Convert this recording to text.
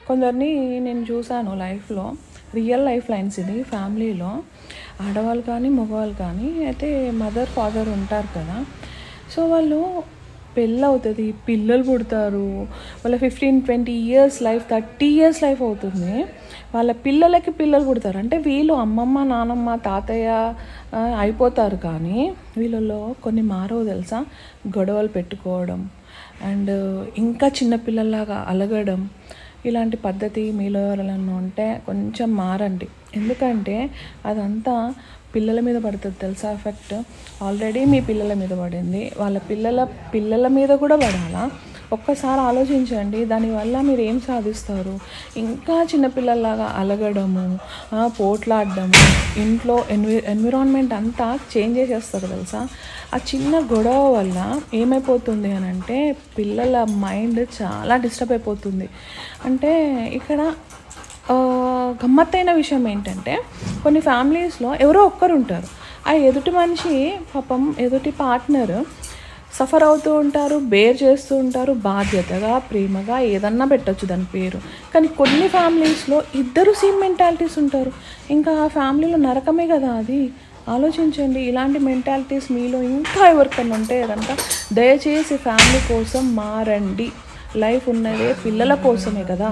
కొందరిని నేను చూశాను లైఫ్లో, రియల్ లైఫ్ లైన్స్ ఇది. ఫ్యామిలీలో ఆడవాళ్ళు కానీ మగవాళ్ళు కానీ అయితే మదర్ ఫాదర్ ఉంటారు కదా, సో వాళ్ళు పెళ్ళి అవుతుంది, పిల్లలు పుడతారు, వాళ్ళ 15-20 ఇయర్స్ లైఫ్, 30 ఇయర్స్ లైఫ్ అవుతుంది, వాళ్ళ పిల్లలకి పిల్లలు పుడతారు. అంటే వీళ్ళు అమ్మమ్మ నానమ్మ తాతయ్య అయిపోతారు, కానీ వీళ్ళలో కొన్ని మారవు తెలుసా. గొడవలు పెట్టుకోవడం అండ్ ఇంకా చిన్నపిల్లల్లాగా అలగడం, ఇలాంటి పద్ధతి మీలో ఎవరైనా ఉంటే కొంచెం మారండి. ఎందుకంటే అదంతా పిల్లల మీద పడుతుంది తెలుసా ఎఫెక్ట్. ఆల్రెడీ మీ పిల్లల మీద పడింది, వాళ్ళ పిల్లల మీద కూడా పడాలా? ఒక్కసారి ఆలోచించండి. దానివల్ల మీరు ఏం సాధిస్తారు? ఇంకా చిన్నపిల్లల్లాగా అలగడము, పోట్లాడడము, ఇంట్లో ఎన్విరాన్మెంట్ అంతా చేంజ్ చేసేస్తారు తెలుసా. ఆ చిన్న గొడవ వల్ల ఏమైపోతుంది అని అంటే పిల్లల మైండ్ చాలా డిస్టర్బ్ అయిపోతుంది. అంటే ఇక్కడ గమ్మత్తైన విషయం ఏంటంటే కొన్ని ఫ్యామిలీస్లో ఎవరో ఒక్కరు ఉంటారు, ఆ ఎదుటి మనిషి పాపం ఎదుటి పార్ట్నర్ సఫర్ అవుతూ ఉంటారు, బేర్ చేస్తూ ఉంటారు, బాధ్యతగా ప్రేమగా ఏదన్నా పెట్టచ్చు దాని పేరు. కానీ కొన్ని ఫ్యామిలీస్లో ఇద్దరు సేమ్ మెంటాలిటీస్ ఉంటారు, ఇంకా ఆ ఫ్యామిలీలో నరకమే కదా అది. ఆలోచించండి. ఇలాంటి మెంటాలిటీస్ మీలో ఇంకా ఎవరికన్నా ఉంటే కనుక దయచేసి ఫ్యామిలీ కోసం మారండి. లైఫ్ ఉన్నదే పిల్లల కోసమే కదా.